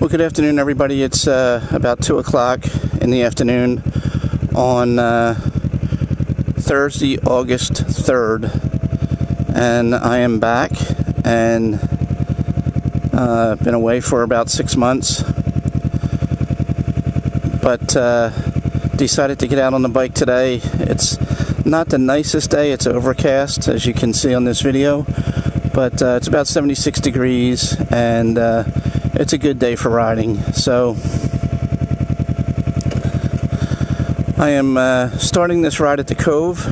Well, good afternoon, everybody. It's about 2 o'clock in the afternoon on Thursday, August 3rd, and I am back and been away for about 6 months, but decided to get out on the bike today. It's not the nicest day. It's overcast, as you can see on this video, but it's about 76 degrees, and it's a good day for riding. So I am starting this ride at the Cove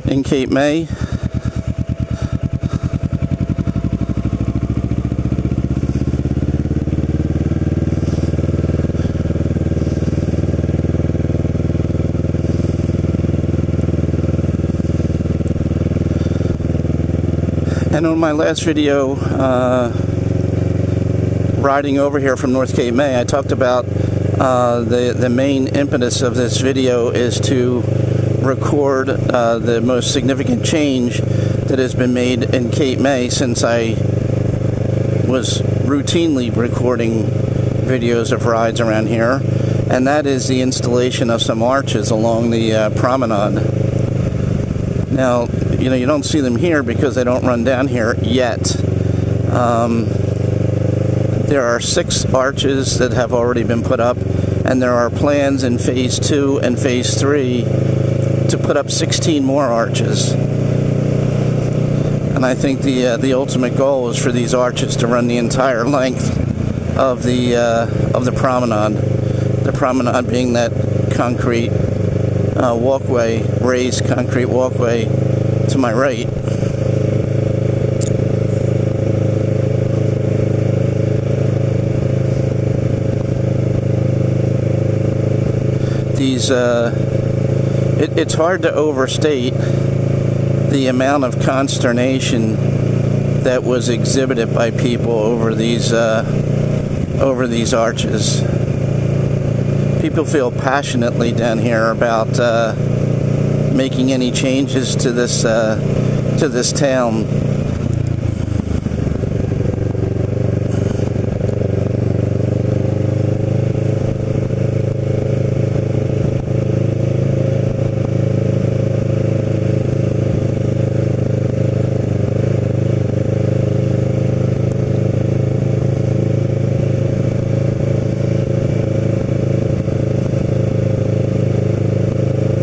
in Cape May. And on my last video, riding over here from North Cape May, I talked about the main impetus of this video is to record the most significant change that has been made in Cape May since I was routinely recording videos of rides around here, and that is the installation of some arches along the promenade. Now, you don't see them here because they don't run down here yet. There are 6 arches that have already been put up, and there are plans in Phase 2 and Phase 3 to put up 16 more arches. And I think the ultimate goal is for these arches to run the entire length of the promenade. The promenade being that concrete walkway, raised concrete walkway to my right. It's hard to overstate the amount of consternation that was exhibited by people over these arches. People feel passionately down here about making any changes to this town.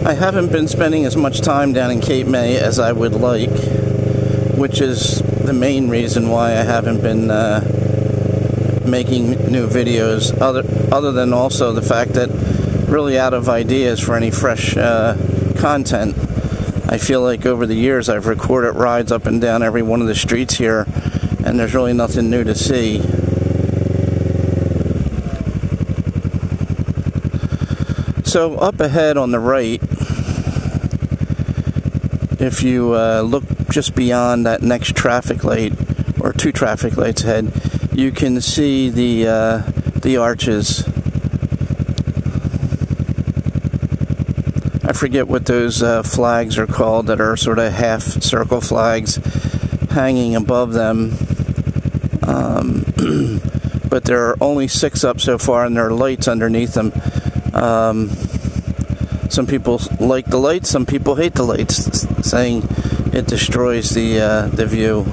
I haven't been spending as much time down in Cape May as I would like, which is the main reason why I haven't been making new videos, other than also the fact that really out of ideas for any fresh content. I feel like over the years I've recorded rides up and down every one of the streets here, and there's really nothing new to see. So up ahead on the right, if you look just beyond that next traffic light, or 2 traffic lights ahead, you can see the arches. I forget what those flags are called that are sort of half circle flags hanging above them. But there are only 6 up so far, and there are lights underneath them. Some people like the lights, some people hate the lights, saying it destroys the view.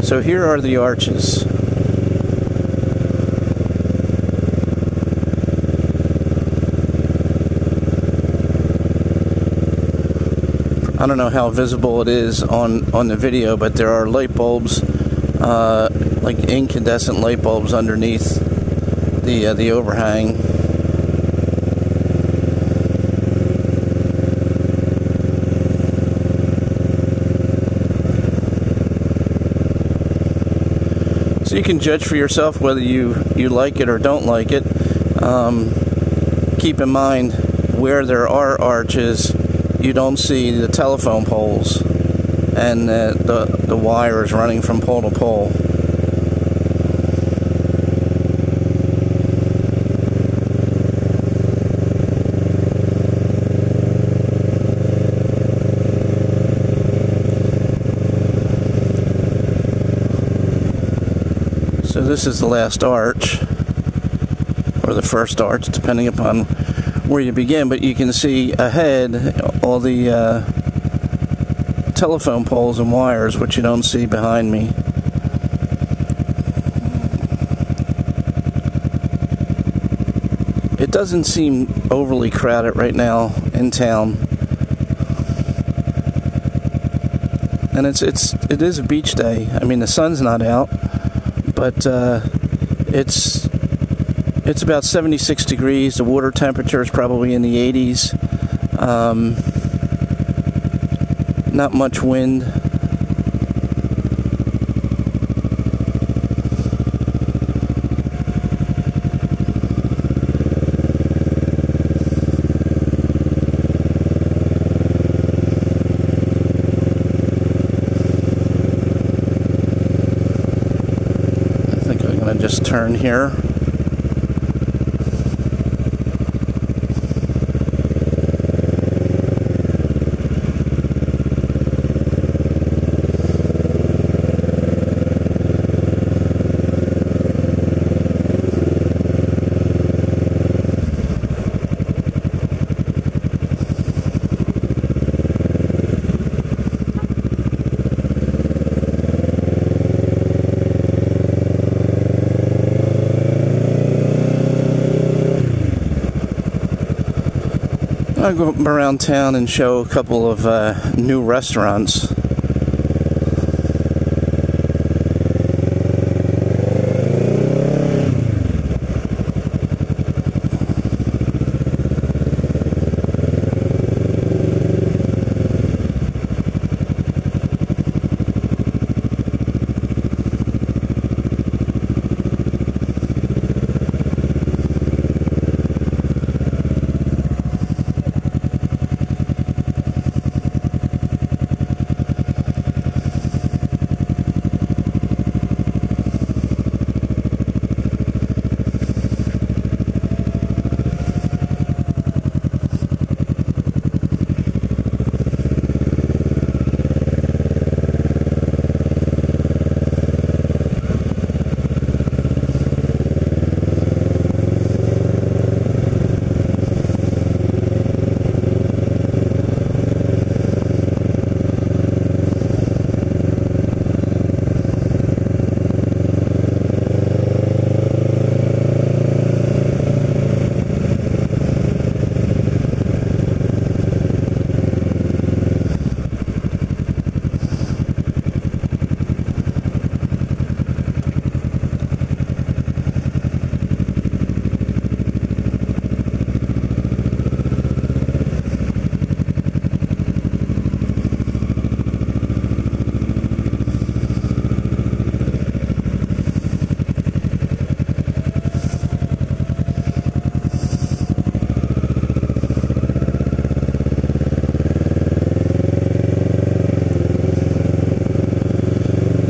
So here are the arches. I don't know how visible it is on the video, but there are light bulbs, like incandescent light bulbs underneath the overhang. So you can judge for yourself whether you like it or don't like it. Keep in mind, where there are arches, you don't see the telephone poles and the wires running from pole to pole. So this is the last arch, or the first arch, depending upon where you begin, but you can see ahead all the telephone poles and wires, which you don't see behind me. It doesn't seem overly crowded right now in town, and it is a beach day. I mean, the sun's not out, but it's about 76 degrees. The water temperature is probably in the 80s. Not much wind. Just turn here. I'll go around town and show a couple of new restaurants.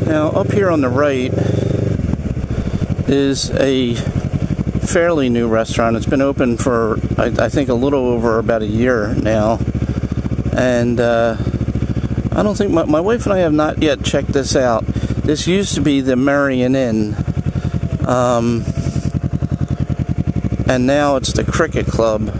Now, up here on the right is a fairly new restaurant. It's been open for, I think, a little over about a year now. And I don't think, my wife and I have not yet checked this out. This used to be the Marion Inn. And now it's the Cricket Club.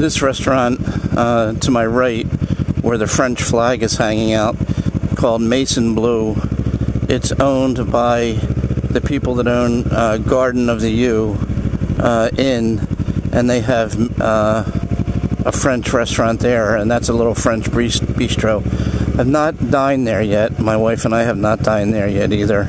This restaurant to my right, where the French flag is hanging out, called Maison Bleu, it's owned by the people that own Garden of the U Inn, and they have a French restaurant there, and that's a little French bistro. I've not dined there yet. My wife and I have not dined there yet either.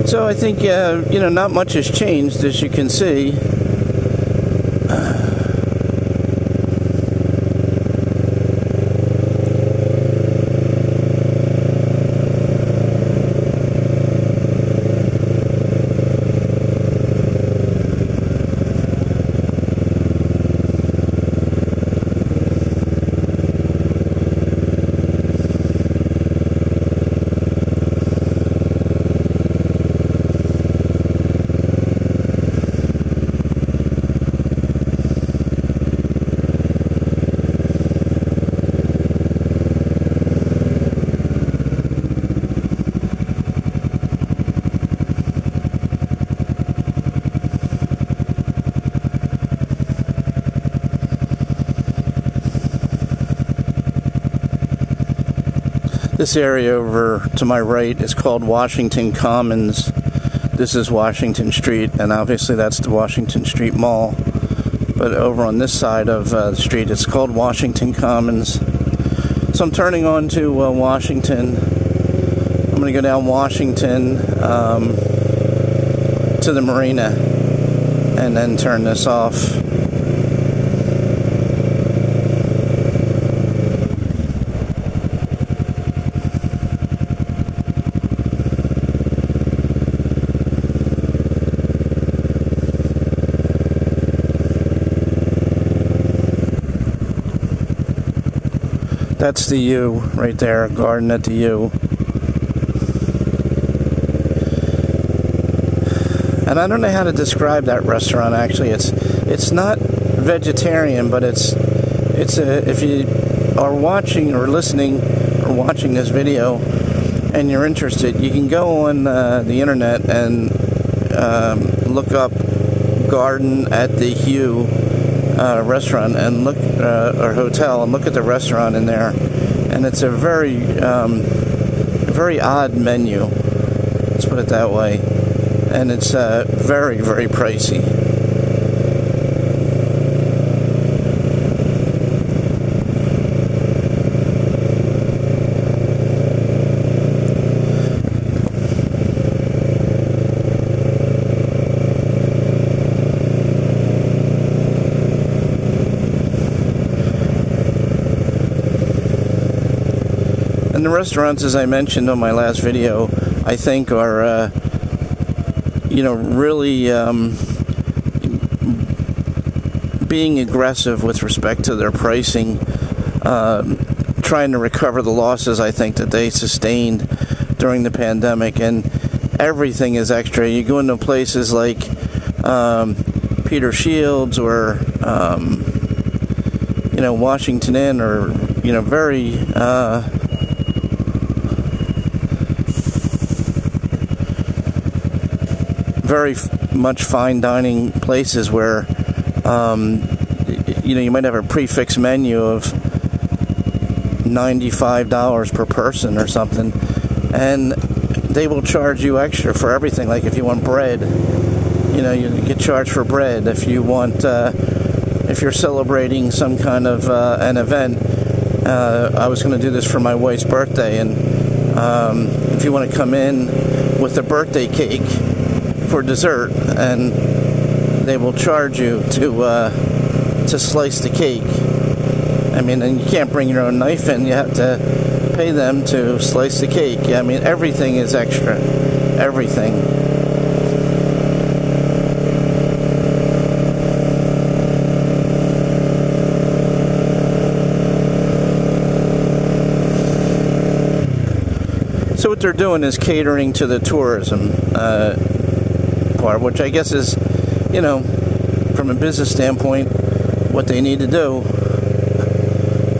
So I think, not much has changed, as you can see. This area over to my right is called Washington Commons. This is Washington Street, and obviously that's the Washington Street Mall. But over on this side of the street, it's called Washington Commons. So I'm turning on to Washington. I'm going to go down Washington to the marina and then turn this off. That's the U right there, Garden at the U. And I don't know how to describe that restaurant. Actually, it's not vegetarian, but it's if you are watching or listening or watching this video and you're interested, you can go on the internet and look up Garden at the U restaurant and look or hotel and look at the restaurant in there, and it's a very odd menu. Let's put it that way. And it's very, very pricey. And the restaurants, as I mentioned on my last video, I think are really being aggressive with respect to their pricing, trying to recover the losses I think that they sustained during the pandemic, and everything is extra. You go into places like Peter Shields or Washington Inn, or very much fine dining places where you might have a prefix menu of $95 per person or something, and they will charge you extra for everything. Like if you want bread, you get charged for bread. If you want if you're celebrating some kind of an event, I was going to do this for my wife's birthday, and if you want to come in with a birthday cake for dessert, and they will charge you to slice the cake. I mean, and you can't bring your own knife in. You have to pay them to slice the cake. I mean, everything is extra. Everything. So what they're doing is catering to the tourism part, which I guess is, from a business standpoint, what they need to do.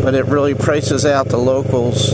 But it really prices out the locals.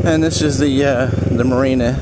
And this is the marina.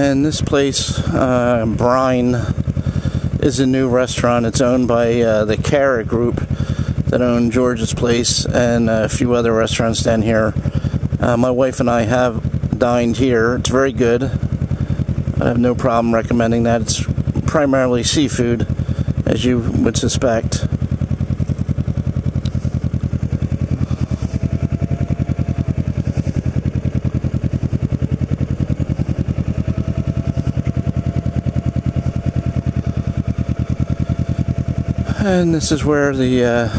And this place, Brine, is a new restaurant. It's owned by the Carrot Group that own George's Place and a few other restaurants down here. My wife and I have dined here. It's very good. I have no problem recommending that. It's primarily seafood, as you would suspect. And this is where the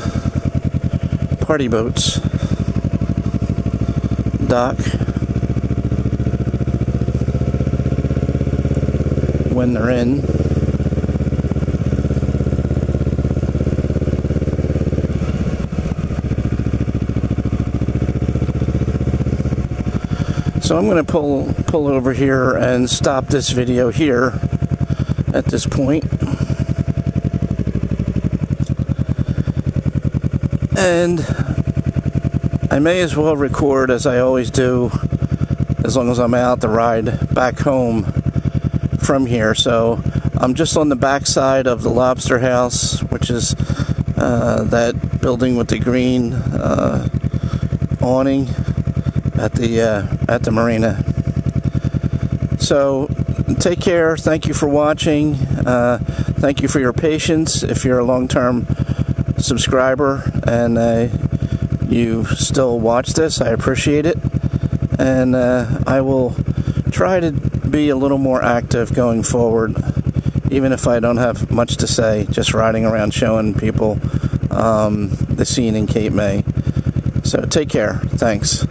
party boats dock when they're in. So I'm going to pull over here and stop this video here at this point. And I may as well record, as I always do, as long as I'm out the ride back home from here. So I'm just on the back side of the Lobster House, which is that building with the green awning at the marina. So take care. Thank you for watching. Thank you for your patience. If you're a long-term subscriber and you still watch this, I appreciate it. And I will try to be a little more active going forward, even if I don't have much to say, just riding around showing people the scene in Cape May. So take care. Thanks.